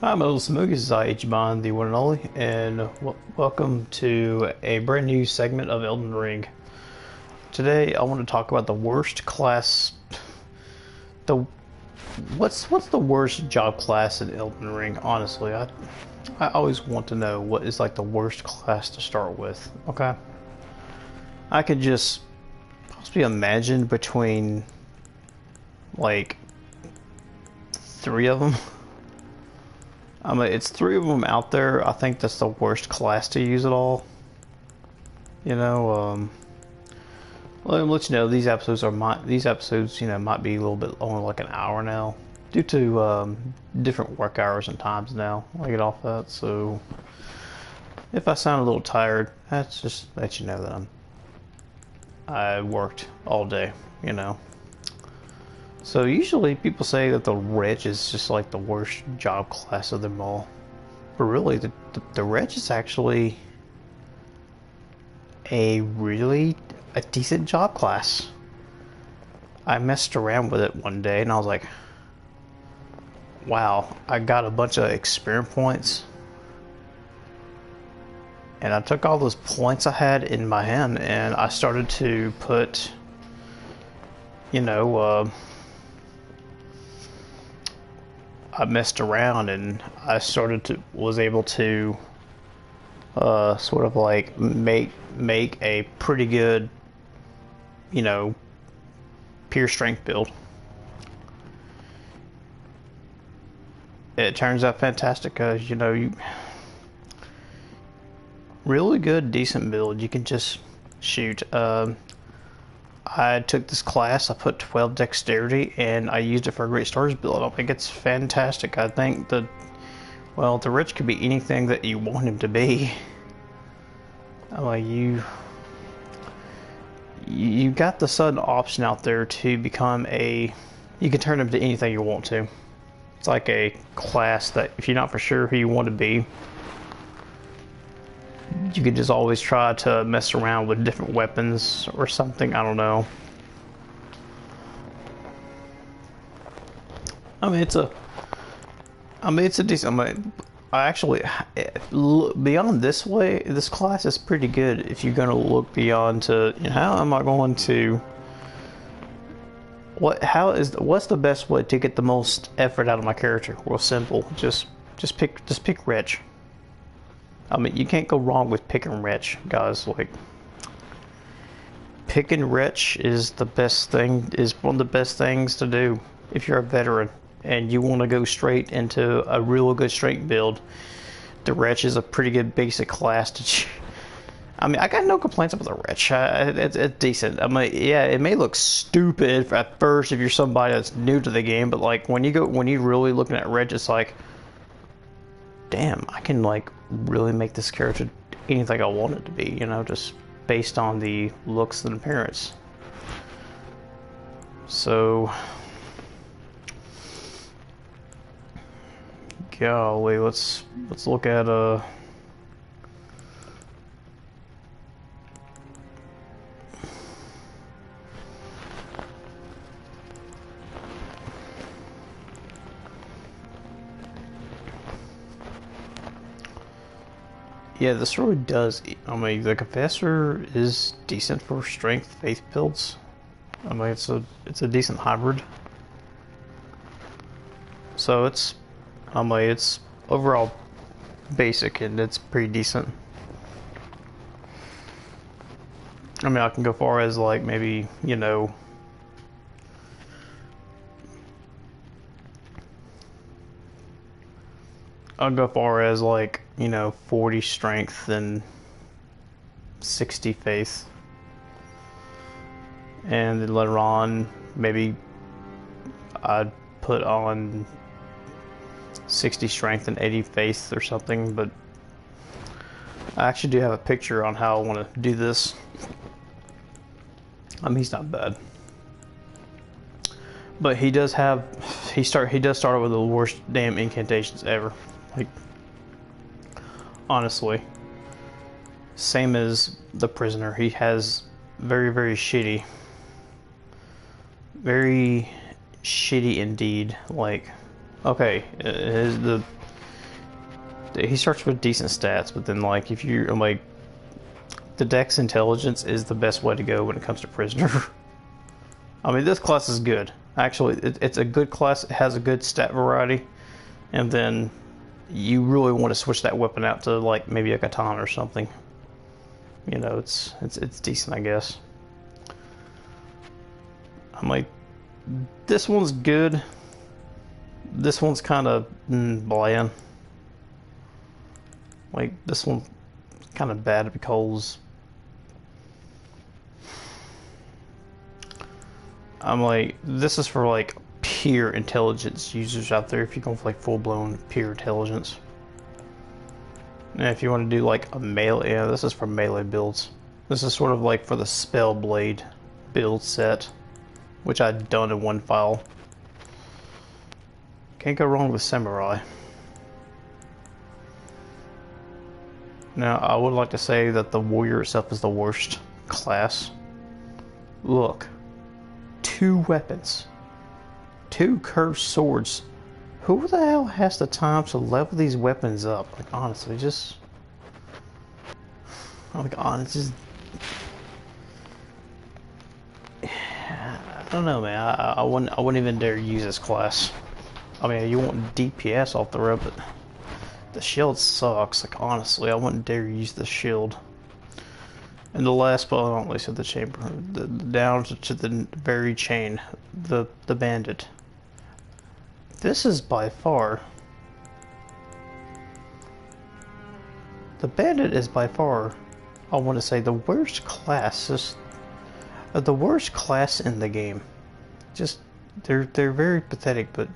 Hi, my little Smoogies, is Ichiban, the one and only, and welcome to a brand new segment of Elden Ring. Today, I want to talk about the worst class. The what's the worst job class in Elden Ring? Honestly, I always want to know what is like the worst class to start with. Okay, I could just possibly imagine between like three of them. I mean, it's three of them out there. I think that's the worst class to use at all. You know, let me let you know these episodes, might be a little bit only like an hour now, due to different work hours and times now. I get off that, so if I sound a little tired, that's just let you know that I worked all day. You know. So usually people say that the Wretch is just like the worst job class of them all. But really, the Wretch is actually a decent job class. I messed around with it one day and I was like, wow, I got a bunch of experience points. And I took all those points I had in my hand and I started to put, I messed around and I was able to sort of like make a pretty good, pure strength build. It turns out fantastic because you really good decent build. You can just shoot. I took this class, I put 12 dexterity, and I used it for a great storage build. I think it's fantastic. I think the Rich could be anything that you want him to be. You got the sudden option out there to become you can turn him to anything you want to. It's like a class that if you're not for sure who you want to be, you could just always try to mess around with different weapons or something. I don't know. It's a decent. I actually, beyond this class is pretty good. If you're gonna look beyond to, how am I going to? What's the best way to get the most effort out of my character? Well, simple. Just pick Wretch. You can't go wrong with picking Wretch, guys. Like, picking Wretch is one of the best things to do if you're a veteran and you want to go straight into a real good strength build. The Wretch is a pretty good basic class to. I got no complaints about the Wretch. It's decent. Yeah, it may look stupid at first if you're somebody that's new to the game, but like when you're really looking at Wretch, it's like, damn, I can like really make this character anything I want it to be, just based on the looks and appearance. So, golly, let's look at yeah, this really does. The Confessor is decent for strength faith builds. It's a decent hybrid. So it's overall basic and it's pretty decent. I can go far as like maybe I'll go far as like 40 strength and 60 faith, and then later on maybe I'd put on 60 strength and 80 faith or something. But I actually do have a picture on how I want to do this. He's not bad, but he does start with the worst damn incantations ever. Like, honestly, same as the prisoner. He has very, very shitty indeed. Like, okay, he starts with decent stats, but then like if you're like the Dex Intelligence is the best way to go when it comes to prisoner. I mean, this class is good. Actually, it's a good class. It has a good stat variety, and then you really want to switch that weapon out to like maybe a katana or something. You know, it's decent, I guess. I'm like, this one's good. This one's kind of bland. Like, this one's kind of bad because I'm like, this is for like pure intelligence users out there. If you're going for like full-blown pure intelligence, and if you want to do like a melee, yeah, this is for melee builds. This is sort of like for the spell blade build set, which I'd done in one file. Can't go wrong with samurai. Now, I would like to say that the warrior itself is the worst class. Look, 2 weapons, 2 curved swords. Who the hell has the time to level these weapons up? Like, honestly, just... like, honestly, just... I don't know, man. I wouldn't even dare use this class. I mean, you want DPS off the rip, but the shield sucks. Like, honestly, I wouldn't dare use the shield. And the last but not least of the chamber, down to the very chain, the bandit. This is by far... the bandit is by far, I want to say, the worst class. Just the worst class in the game. Just, they're very pathetic, but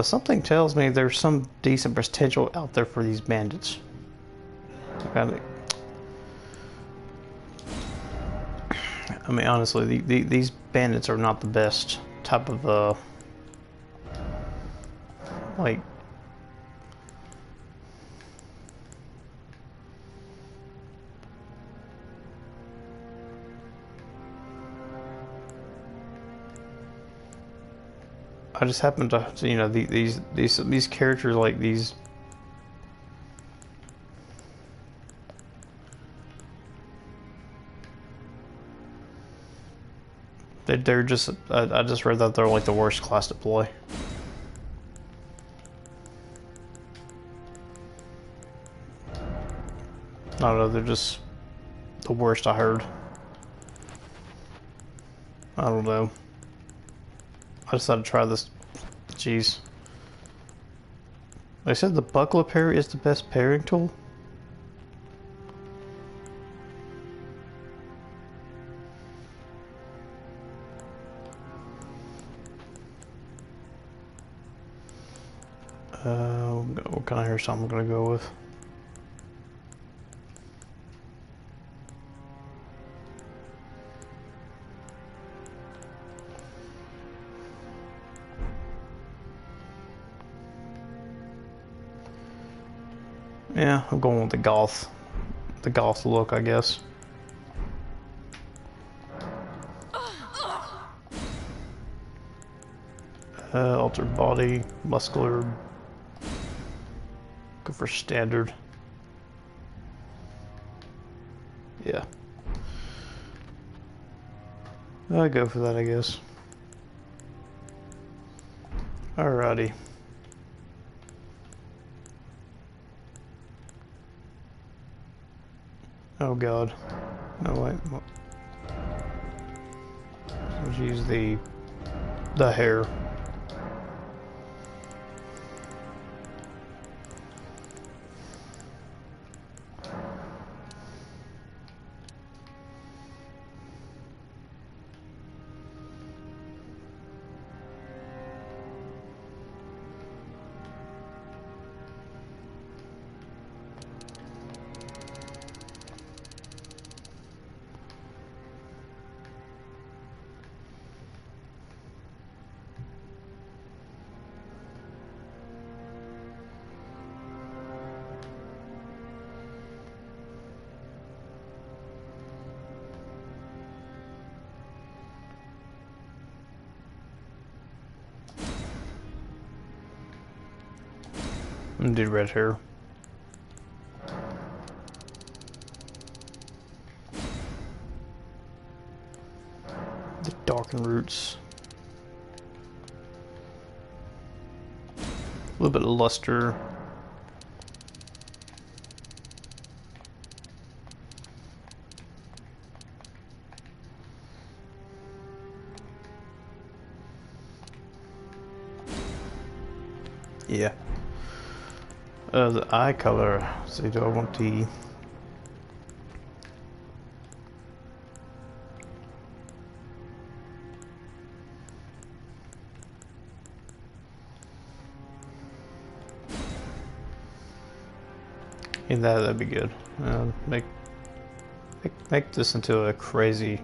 something tells me there's some decent potential out there for these bandits. I mean, honestly, these bandits are not the best type of, like... I just happen to, you know, these characters, like these... They're just, I just read that they're like the worst class to play. I don't know, they're just the worst I heard. I don't know. I decided to try this. Jeez. They said the buckler parry is the best parrying tool. What kind of hairstyle I'm gonna go with? Yeah, I'm going with the goth look, I guess. Altered body, muscular. Go for standard. Yeah. I'll go for that, I guess. Alrighty. Oh god. No, wait. Let's use the hair. And do red hair. The darken roots. A little bit of luster. Yeah. The eye color. So do I want the... Yeah, that'd be good. Make this into a crazy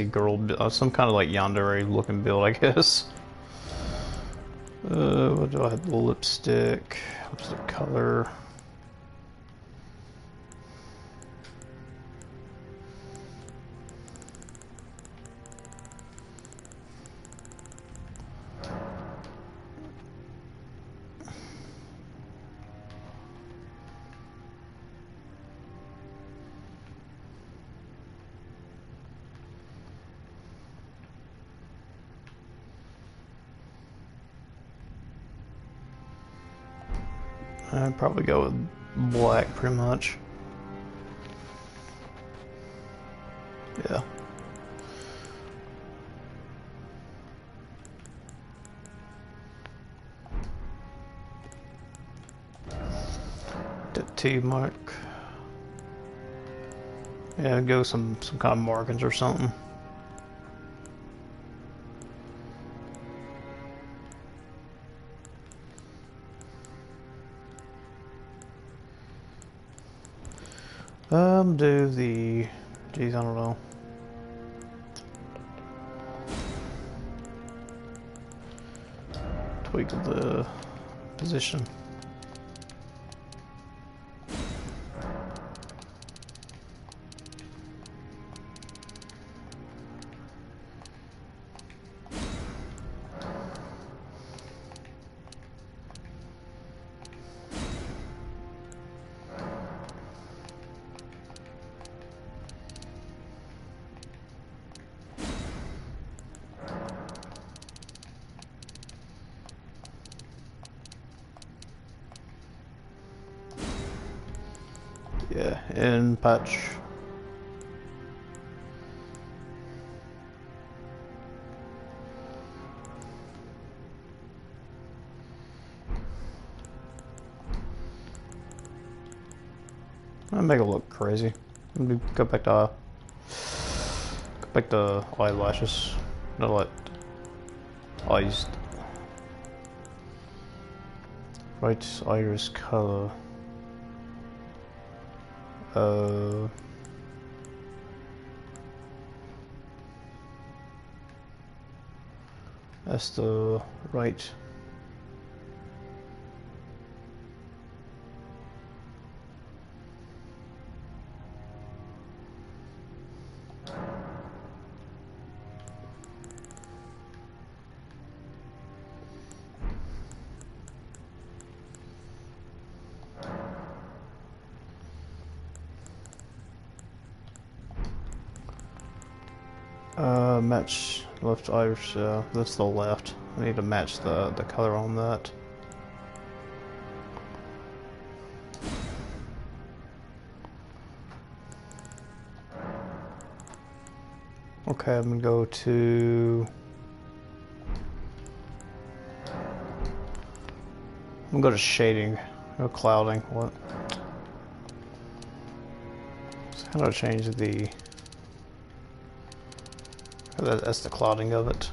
girl, some kind of like yandere looking build, I guess. What do I have? The lipstick. What's the color? I'd probably go with black, pretty much. Yeah. The T mark. Yeah, go some kind of markings or something. Do the... Geez, I don't know. Tweak the position. Yeah, and patch. I'll make it look crazy. Go back to eyelashes. No, what? Eyes. Right iris color. That's the right. Match left iris, that's the left. I need to match the color on that. Okay, I'm gonna go to... I'm gonna go to shading, or clouding, what? So how do I change the... That's the clouding of it.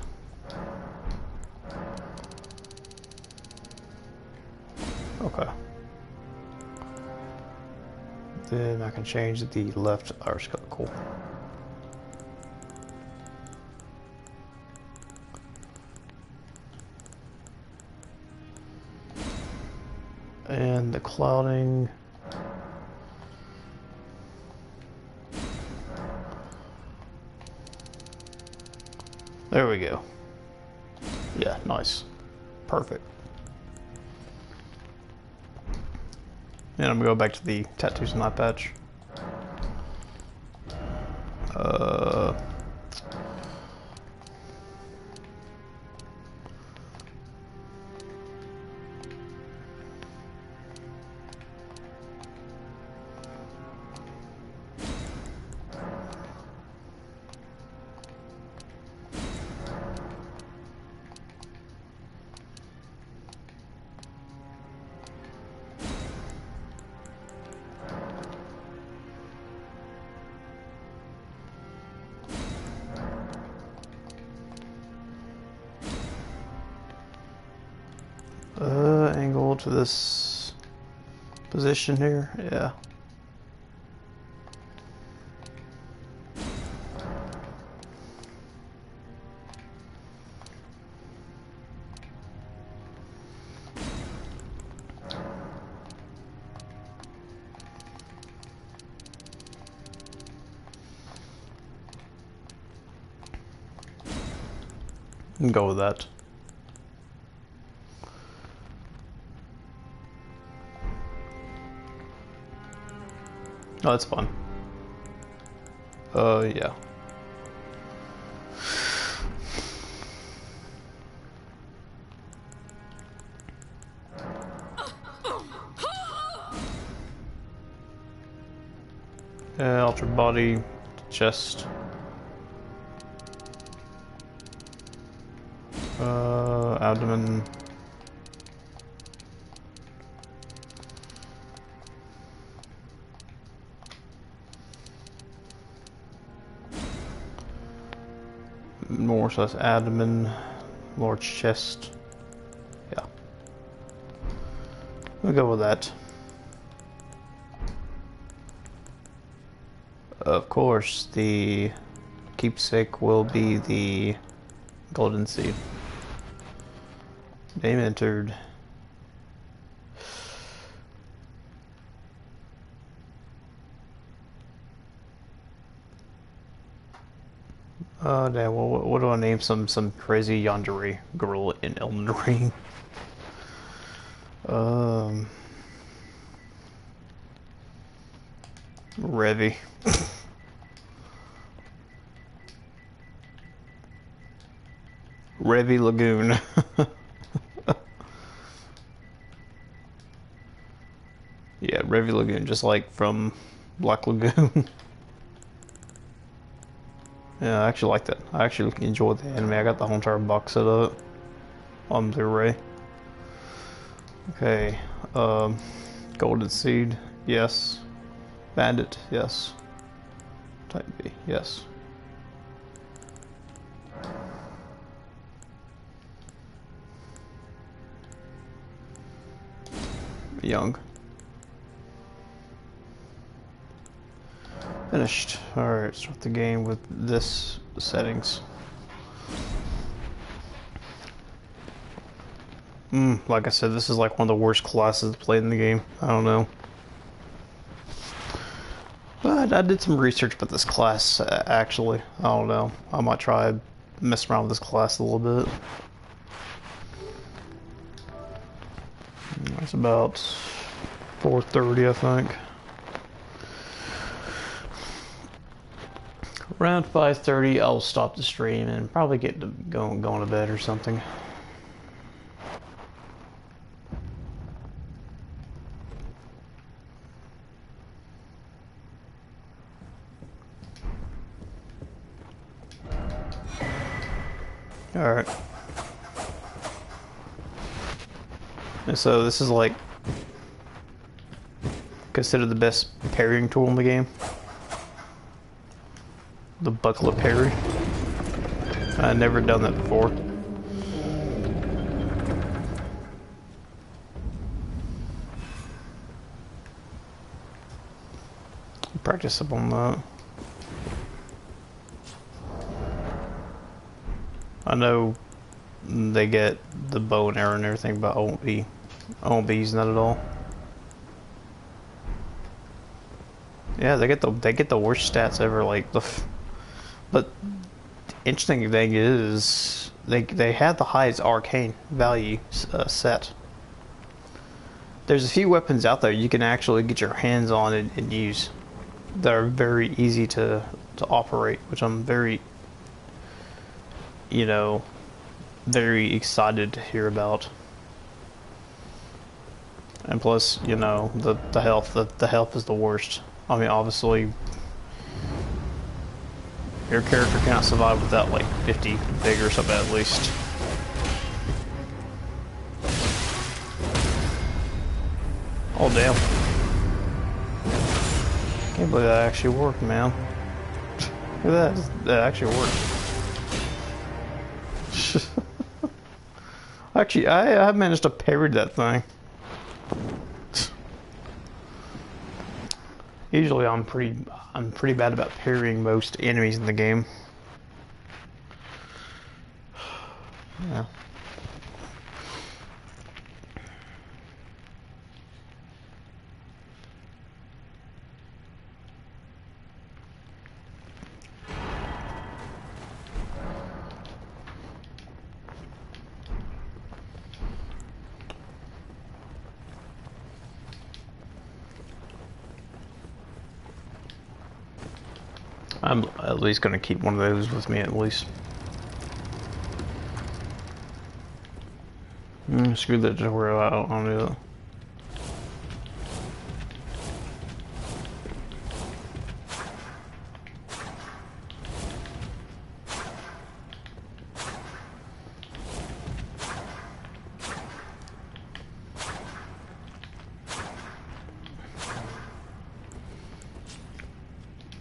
Okay. Then I can change the left iris color. Cool. And the clouding. There we go. Yeah, nice. Perfect. And I'm gonna go back to the tattoos and eye patch. Uh, angle to this position here, yeah. And go with that. Oh, that's fun. Yeah. Alter body, chest. Abdomen. More, so that's abdomen, large chest. Yeah. We'll go with that. Of course, the keepsake will be the golden seed. Name entered. Oh damn! Well, what do I name some crazy yandere girl in Elden Ring? Revy. Revy Lagoon. Yeah, Revy Lagoon, just like from Black Lagoon. Yeah, I actually like that. I actually enjoyed the anime. I got the whole entire box set up on Blu-ray. Okay, Golden Seed, yes. Bandit, yes. Type B, yes. Young. Finished. Alright, start the game with this settings. Like I said, this is like one of the worst classes played in the game. I don't know. But I did some research about this class, actually. I don't know. I might try mess around with this class a little bit. It's about 4:30, I think. Around 5:30, I'll stop the stream and probably get to going to bed or something. Alright. And so this is like considered the best parrying tool in the game. The buckler parry. I've never done that before. Practice up on that. I know they get the bow and arrow and everything, but I won't be using that at all. Yeah, they get the worst stats ever. Like but the interesting thing is they had the highest arcane value set. there's a few weapons out there you can actually get your hands on and use that are very easy to operate, which I'm very, you know, very excited to hear about. And plus, you know, the health is the worst. I mean, obviously, your character cannot survive without like 50 vigor or something at least. Oh damn! Can't believe that actually worked, man. Look at that! That actually worked. Actually, I managed to parry that thing. Usually, I'm pretty bad about parrying most enemies in the game. Yeah. I'm at least gonna keep one of those with me at least. Screw that tutorial, I don't do that.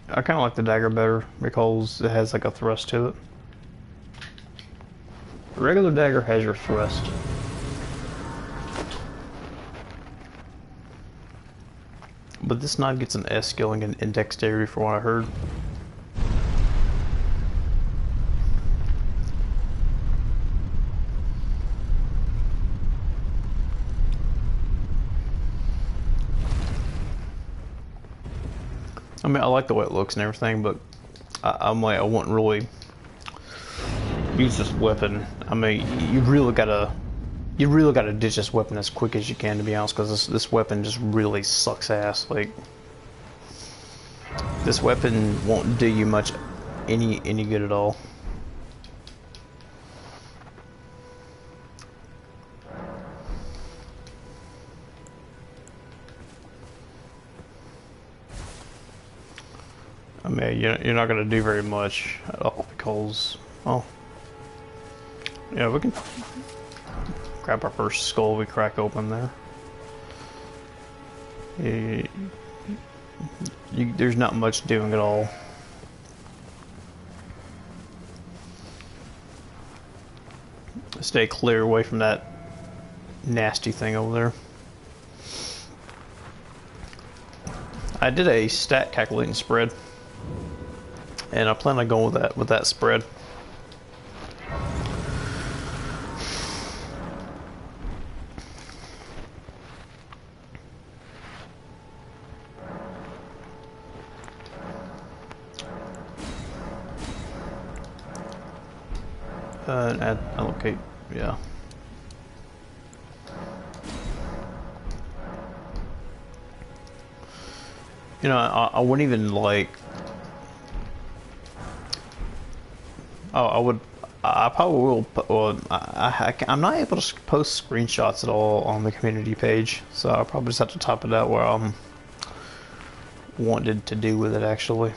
I kind of like the dagger better because it has like a thrust to it. The regular dagger has your thrust. But this knife gets an S skilling in dexterity from what I heard. I mean, I like the way it looks and everything, but I'm like, I wouldn't really use this weapon. I mean, you really gotta ditch this weapon as quick as you can, to be honest, because this weapon just really sucks ass. Like, this weapon won't do you much any good at all. I mean, you're not gonna do very much at all because, well, yeah, we can grab our first skull we crack open there. There's not much doing at all. Stay clear away from that nasty thing over there. I did a stat calculating spread, and I plan on going with that spread. Add allocate, yeah. You know, I wouldn't even like. Oh, I probably will. Well, I'm not able to post screenshots at all on the community page, so I'll probably just have to top it out where I'm wanted to do with it actually.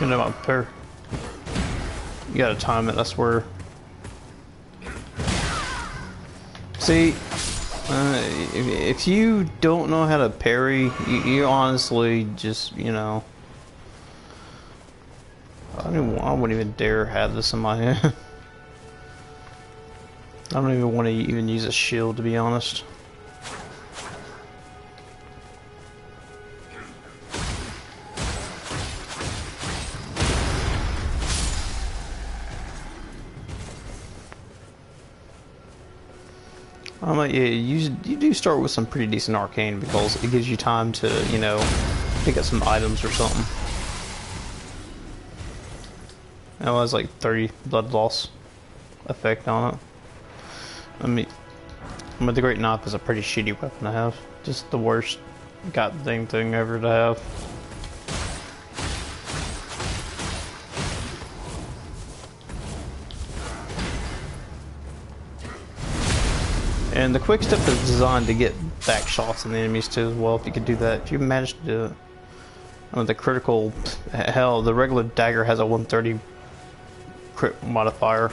You know, up there. You gotta time it, that's where. See, if you don't know how to parry, you honestly just, you know. I wouldn't even dare have this in my hand. I don't even want to even use a shield, to be honest. Yeah, you do start with some pretty decent arcane because it gives you time to, you know, pick up some items or something. That was like 30 blood loss effect on it. The Great Knife is a pretty shitty weapon to have. Just the worst goddamn thing ever to have. And the quick step is designed to get back shots on the enemies too as well, if you could do that. If you manage to do it. I mean, the critical... Hell, the regular dagger has a 130 crit modifier.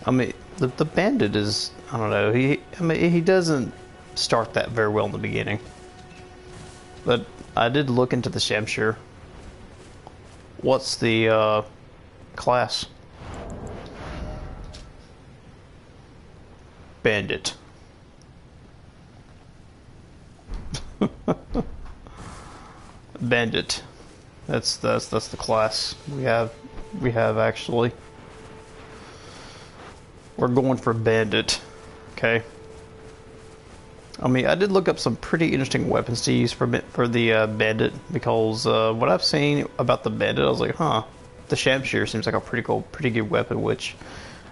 I mean, the bandit is... I don't know, he doesn't start that very well in the beginning. But I did look into the Shamshir. What's the class? Bandit. Bandit. That's the class we have actually. We're going for bandit. Okay. I mean, I did look up some pretty interesting weapons to use for the bandit because what I've seen about the bandit, I was like, huh, the Shamshir seems like a pretty good weapon. Which,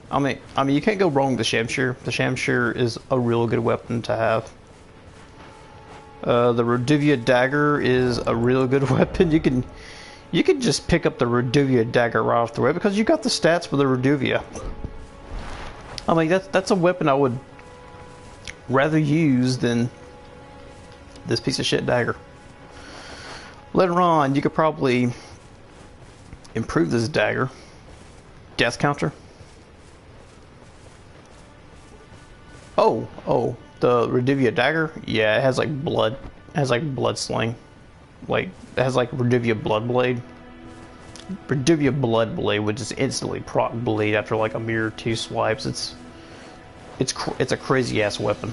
I mean, you can't go wrong with the Shamshir. The Shamshir is a real good weapon to have. The Reduvia dagger is a real good weapon. You can just pick up the Reduvia dagger right off the way because you got the stats for the Reduvia. I mean, that's a weapon I would rather use than this piece of shit dagger. Later on, you could probably improve this dagger. Death counter. Oh, the Reduvia dagger. Yeah, it has like blood. It has like blood sling. Like it has like Reduvia blood blade. Reduvia blood blade would just instantly proc bleed after like a mere 2 swipes. It's a crazy ass weapon.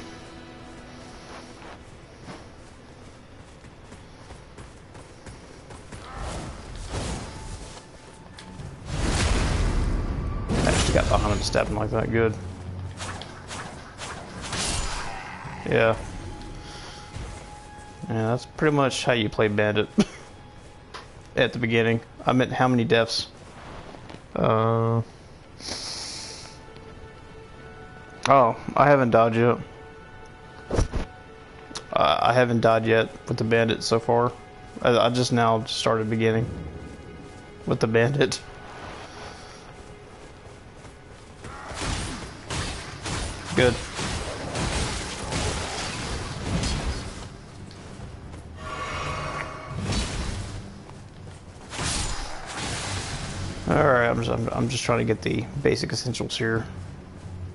I actually got behind him stabbing like that. Good. Yeah. Yeah, that's pretty much how you play bandit. At the beginning. I meant how many deaths? Oh, I haven't died yet. I haven't died yet with the bandit so far. I just now started beginning with the bandit. Good. Alright, I'm just trying to get the basic essentials here.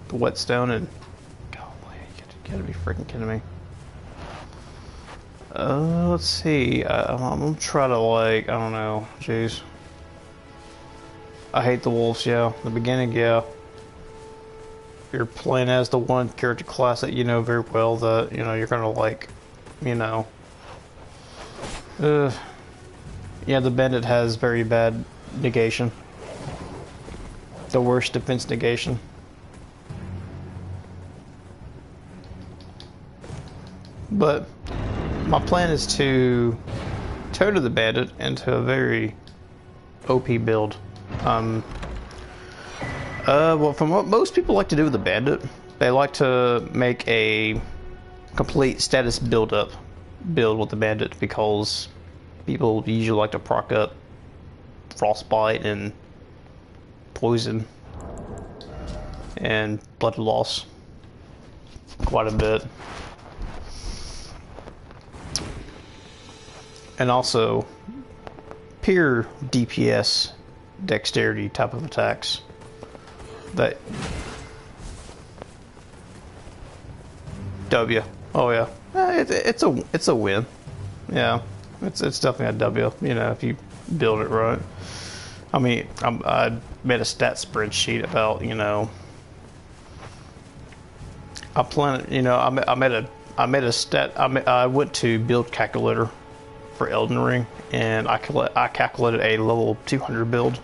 The whetstone and... Golly, you gotta be freaking kidding me. Let's see. I'm gonna try to, like, I don't know. Jeez. I hate the wolves, yeah. In the beginning, yeah. You're playing as the one character class that you know very well that, you know, you're gonna like, you know. Yeah, the bandit has very bad negation. The worst defense negation. But my plan is to turn to the bandit into a very OP build. Well, from what most people like to do with the bandit, they like to make a complete status build with the bandit because people usually like to proc up frostbite and poison and blood loss quite a bit. And also pure DPS dexterity type of attacks. That W. Oh yeah. It's a win. Yeah. It's definitely a W, you know, if you build it right. I mean, I made a stat spreadsheet about, you know, I went to build calculator for Elden Ring, and I calculated a level 200 build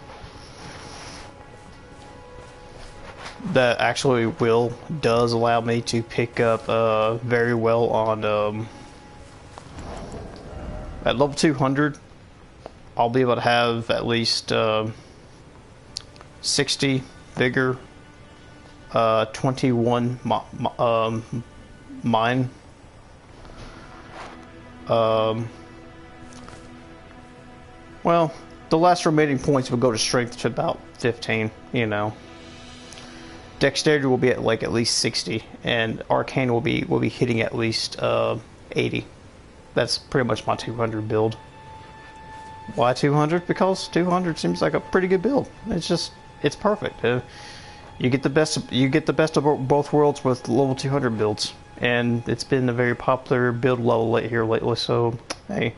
that actually does allow me to pick up very well on at level 200. I'll be able to have at least 60 vigor, 21 mine. Well, the last remaining points will go to strength to about 15, you know. Dexterity will be at like at least 60, and arcane will be hitting at least 80. That's pretty much my 200 build. Why 200? Because 200 seems like a pretty good build. It's perfect. You get the best of both worlds with level 200 builds, and it's been a very popular build level lately. So hey,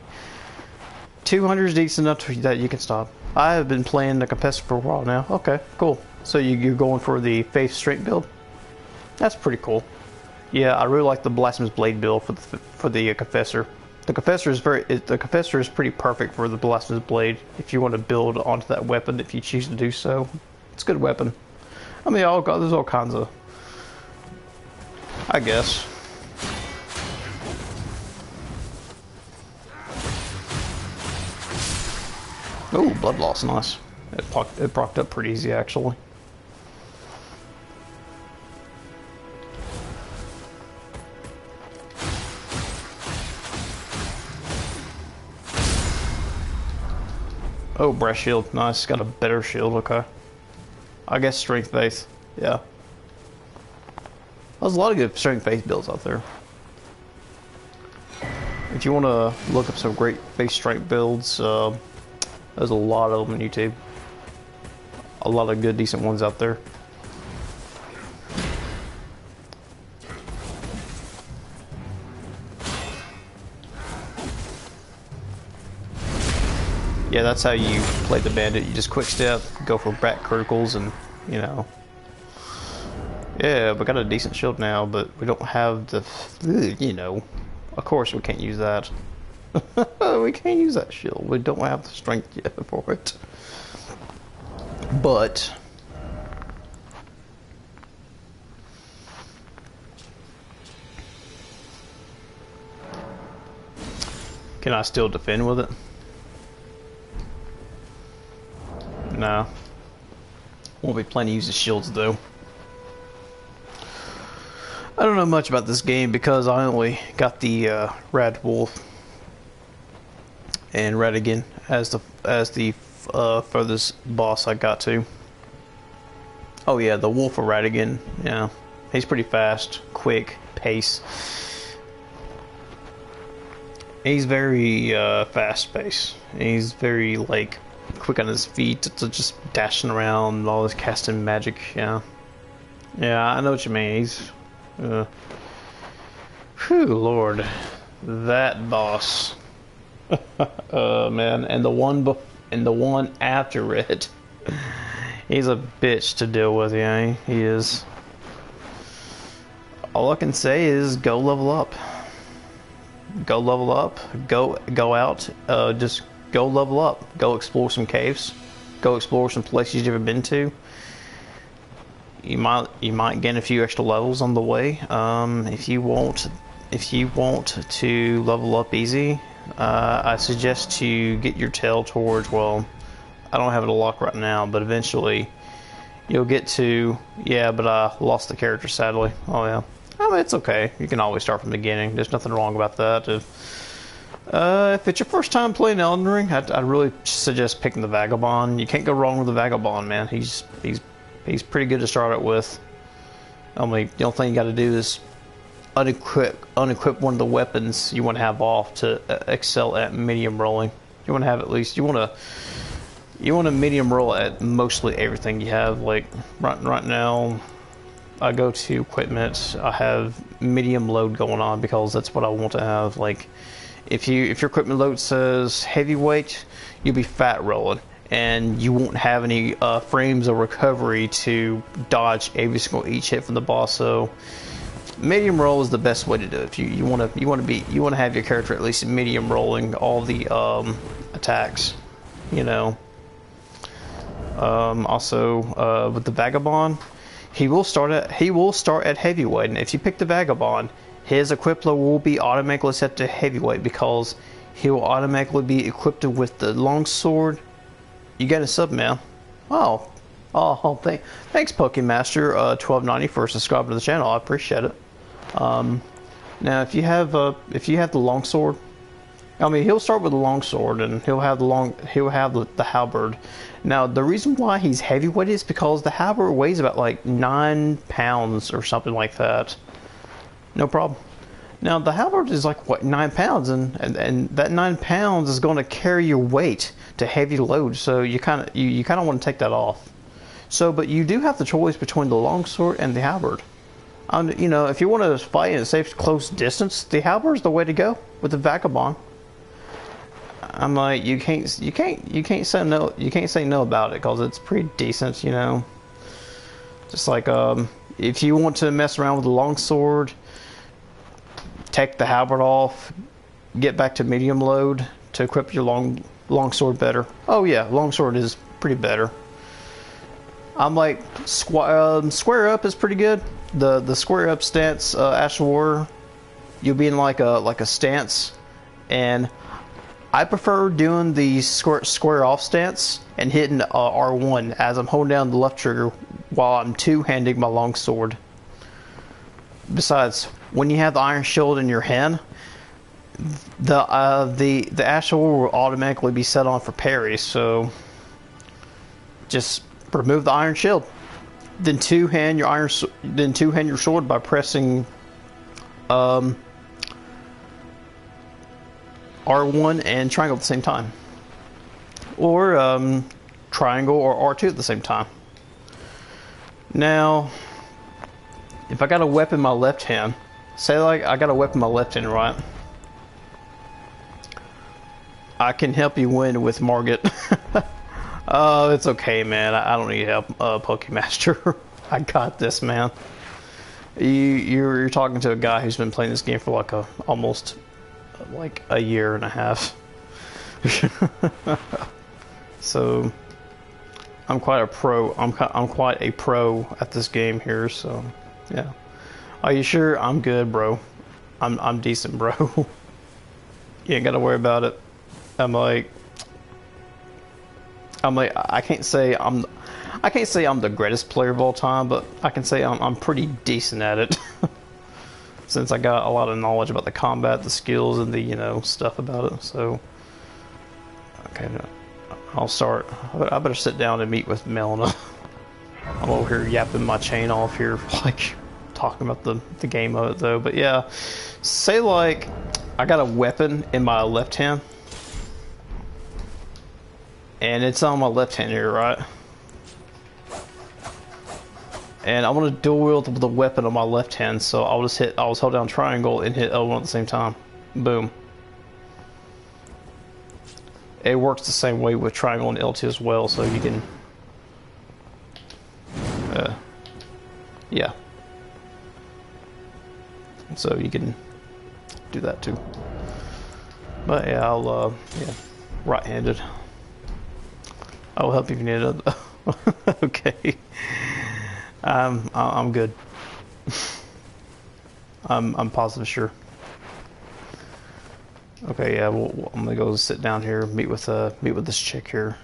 200 is decent enough that you can stop. I have been playing the Confessor for a while now. Okay, cool. So you're going for the Faith Strength build? That's pretty cool. Yeah, I really like the Blasphemous Blade build for the Confessor. The Confessor is pretty perfect for the Blasphemous Blade if you want to build onto that weapon if you choose to do so. It's a good weapon. I mean, there's all kinds of, I guess. Oh, blood loss, nice. It procced up pretty easy, actually. Oh, breath shield, nice. Got a better shield, okay. I guess strength base, yeah. There's a lot of good strength base builds out there. If you want to look up some great base strength builds, there's a lot of them on YouTube. A lot of good, decent ones out there. Yeah, that's how you play the bandit. You just quick step, go for back criticals, and you know. Yeah, we got a decent shield now, but we don't have the, you know. Of course, we can't use that. We can't use that shield. We don't have the strength yet for it. But can I still defend with it? No. Won't be planning to use the shields though. I don't know much about this game because I only got the Rad Wolf and Radigan as the furthest boss I got to. Oh yeah, the Wolf of Radigan. Yeah, he's pretty fast, quick, pace. He's very fast pace. He's very like quick on his feet, to just dashing around, all this casting magic. Yeah, yeah, I know what you mean. He's, whew, Lord, that boss. Man, and the one after it, he's a bitch to deal with. Yeah, he is. All I can say is go level up. Go level up. Go out. Just go level up. Go explore some caves. Go explore some places you've never been to. You might gain a few extra levels on the way. If you want to level up easy, I suggest you get your tail towards, well, I don't have it unlocked right now, but eventually you'll get to, yeah, but I lost the character sadly. Oh yeah. I mean, it's okay. You can always start from the beginning. There's nothing wrong about that. If it's your first time playing Elden Ring, I'd really suggest picking the Vagabond. You can't go wrong with the Vagabond, man. He's pretty good to start out with. Only the only thing you got to do is unequip one of the weapons you want to have off to excel at medium rolling. You want to have at least you want to medium roll at mostly everything you have. Like right now, I go to equipment. I have medium load going on because that's what I want to have. Like if your equipment load says heavyweight, you'll be fat rolling, and you won't have any frames of recovery to dodge every single each hit from the boss. So medium roll is the best way to do it. If you want to have your character at least medium rolling all the attacks, you know. Also, with the Vagabond, he will start at heavyweight, and if you pick the Vagabond, his equip level will be automatically set to heavyweight because he will automatically be equipped with the longsword. You got a sub, man. Oh, thanks, Pokemaster 1290 for subscribing to the channel. I appreciate it. Now, if you have the longsword, I mean, he'll start with the longsword, and he'll have the halberd. Now, the reason why he's heavyweight is because the halberd weighs about like 9 pounds or something like that. No problem. Now, the halberd is like, what, 9 pounds, and that 9 pounds is going to carry your weight to heavy load, so you kind of want to take that off. So, but you do have the choice between the longsword and the halberd. You know, if you want to fight at a safe close distance, the halberd is the way to go with the Vagabond. I'm like, you can't say no. You can't say no about it because it's pretty decent, you know. Just like if you want to mess around with the longsword, take the halberd off, get back to medium load to equip your longsword better. Oh yeah, longsword is pretty better. I'm like square up is pretty good. The square up stance, Ash Warrior, you'll be in like a stance, and I prefer doing the square off stance and hitting R1 as I'm holding down the left trigger while I'm two-handing my longsword. Besides, when you have the iron shield in your hand, the Ash Warrior will automatically be set on for parry. So just remove the iron shield, then two-hand your sword by pressing R1 and triangle at the same time, or triangle or R2 at the same time. Now, if I got a weapon in my left hand, say like I got a weapon in my left hand, right? I can help you win with Margit. Oh, it's okay, man. I don't need help, Pokemaster. I got this, man. You're talking to a guy who's been playing this game for like almost like a year and a half. So I'm quite a pro. I'm quite a pro at this game here. So yeah. Are you sure? I'm good, bro. I'm decent, bro. You ain't gotta worry about it. I'm like I can't say I'm the greatest player of all time, but I can say I'm pretty decent at it. Since I got a lot of knowledge about the combat, the skills, and the, you know, stuff about it. So okay, I'll start. I better sit down and meet with Melina. I'm over here yapping my chain off here, like talking about the game of it though. But yeah, say like I got a weapon in my left hand, and it's on my left hand here, right? And I want to dual wield the weapon on my left hand, so I'll hold down triangle and hit L1 at the same time. Boom. It works the same way with triangle and L2 as well, so you can yeah. So you can do that too. But yeah, I'll yeah, right-handed. I'll help you if you need it. Okay. I'm good. I'm positive sure. Okay, yeah, I'm gonna go sit down here, meet with this chick here.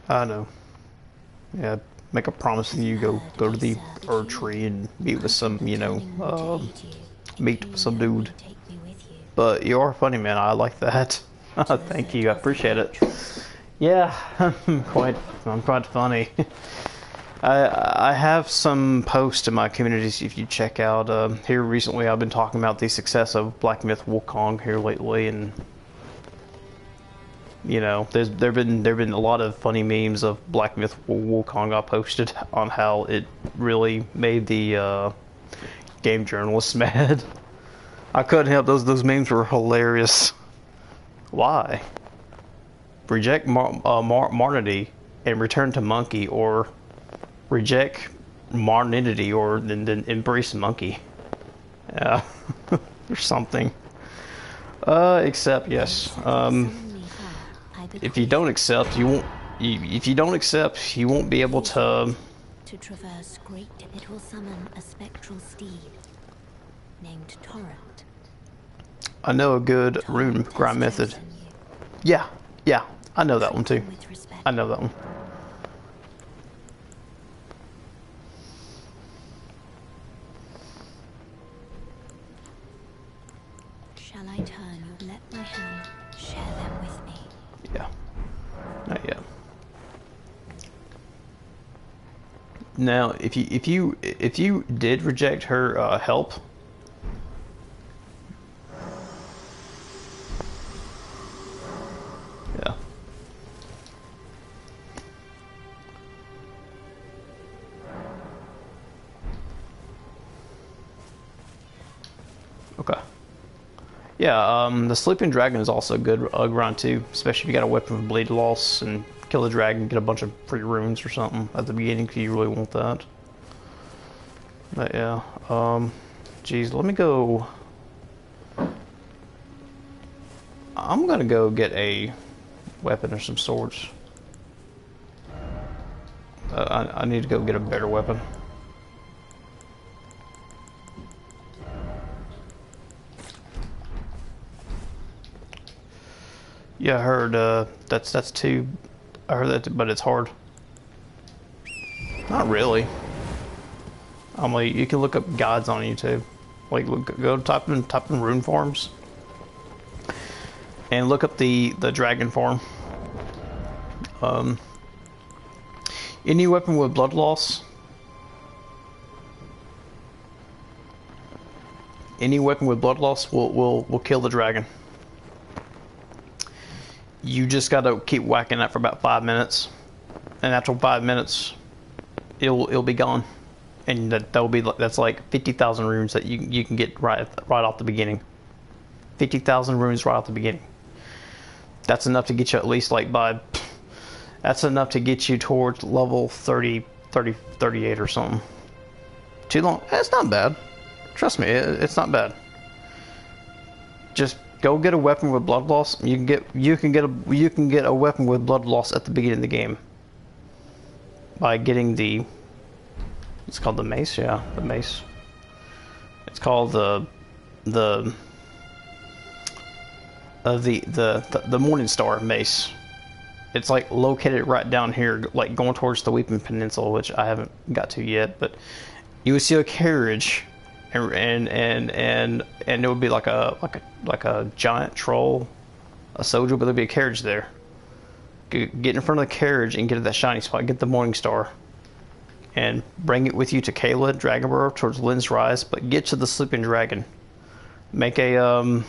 I know. Yeah, make a promise with you. Go to the Erd tree and meet with some, you know, meet some dude. But you are funny, man. I like that. Thank you. I appreciate it. Yeah, I'm quite funny. I have some posts in my communities if you check out. Here recently, I've been talking about the success of Black Myth Wukong here lately, and you know, there've been a lot of funny memes of Black Myth Wukong I posted on how it really made the game journalists mad. I couldn't help those memes were hilarious. Why? reject Marnity and return to monkey, or reject Marnity or then embrace monkey. Yeah, or something. Accept, yes. If you don't accept, you won't. If you don't accept, you won't be able to. To traverse great, it will summon a spectral steed named Torrent. I know a good rune grind method. Yeah, I know that one too. I know that one. Shall I turn you? Let my hand share them with me. Yeah, not yet. Now, if you did reject her help. Yeah. Okay. Yeah, the Sleeping Dragon is also a good grind too, especially if you got a weapon with bleed loss and kill the dragon, get a bunch of free runes or something at the beginning if you really want that. But yeah, geez, let me go. I'm gonna go get a weapon or some swords. I need to go get a better weapon. Yeah, I heard that's too. I heard that, but it's hard. Not really. I'm like, you can look up guides on YouTube. Like, go type in rune farms, and look up the dragon farm. Any weapon with blood loss. Any weapon with blood loss will kill the dragon. You just gotta keep whacking that for about 5 minutes, and after 5 minutes, it'll be gone, and that's like 50,000 runes that you can get right off the beginning. 50,000 runes right off the beginning. That's enough to get you at least that's enough to get you towards level 30, 38 or something. Too long? It's not bad. Trust me, it's not bad. Just go get a weapon with blood loss. You can get a weapon with blood loss at the beginning of the game by getting it's called the mace. Yeah, the mace. It's called the Morning Star mace. It's like located right down here, like going towards the Weeping Peninsula, which I haven't got to yet. But you would see a carriage, and it would be like a giant troll, a soldier, but there'd be a carriage there. Get in front of the carriage and get to that shiny spot. Get the Morning Star, and bring it with you to Kayla, Dragonborough, towards Lynn's Rise. But get to the Sleeping Dragon. Make a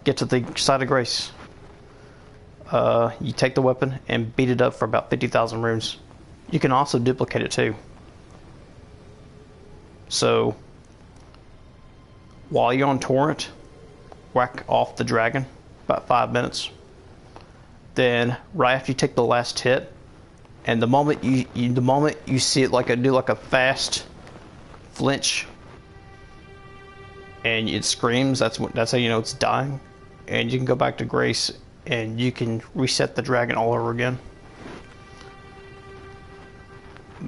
get to the Side of Grace. You take the weapon and beat it up for about 50,000 runes. You can also duplicate it too. So while you're on Torrent, whack off the dragon about 5 minutes. Then right after you take the last hit, and the moment you see it do a fast flinch, and it screams, that's how you know it's dying, and you can go back to Grace and you can reset the dragon all over again.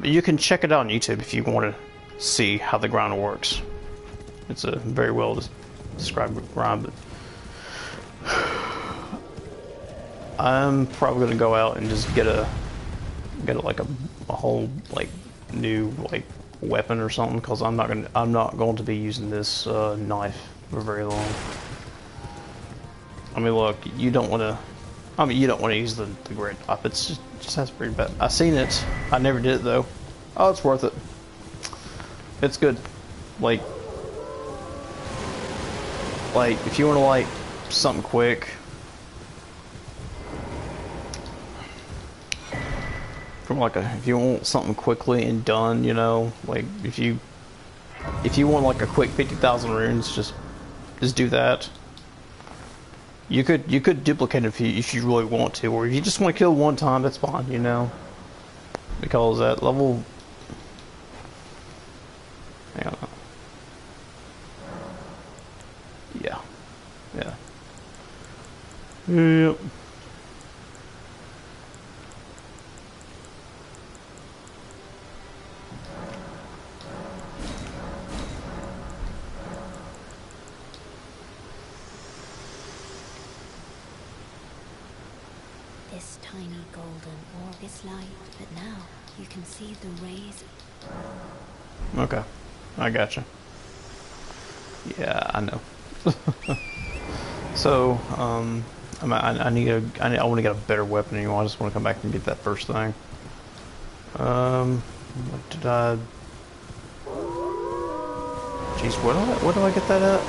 You can check it out on YouTube if you want to see how the grind works. It's a very well described grind, but I'm probably gonna go out and just get a whole new weapon or something, because I'm not going to be using this knife for very long. I mean, look, you don't want to use the great knife. It's just has pretty bad. I seen it. I never did it though. Oh, it's worth it. It's good. Like if you want to something quick. If you want something quickly and done, you know, if you want a quick 50,000 runes, just do that. You could duplicate it if you really want to, or if you just want to kill one time, that's fine, you know. Because at level, hang on, yeah, yeah, yep. This tiny golden orb is light, but now you can see the rays. Okay, I gotcha. Yeah, I know. So, I need I want to get a better weapon anyway. I just want to come back and get that first thing. What did I? Jeez, where do I get that at?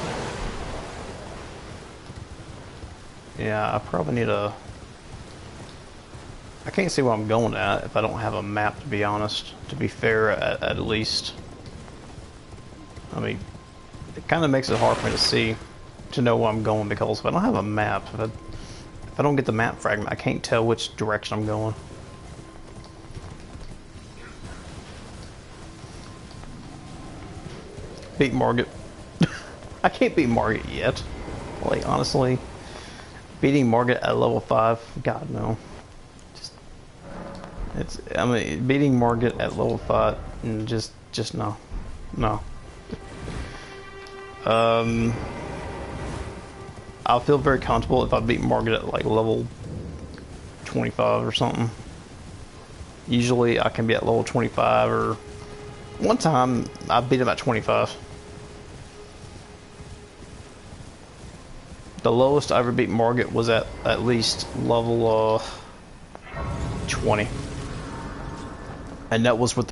Yeah, I probably need a. I can't see where I'm going at if I don't have a map, to be honest. To be fair, at least. I mean, it kind of makes it hard for me to see, to know where I'm going, because if I don't have a map, if I don't get the map fragment, I can't tell which direction I'm going. Beat Margit. I can't beat Margit yet. Like, honestly, beating Margit at level 5, God no. I mean, beating Margit at level 5, just no. No. I'll feel very comfortable if I beat Margit at like level 25 or something. Usually I can be at level 25, or one time I beat him at 25. The lowest I ever beat Margit was at least level 20. And that was with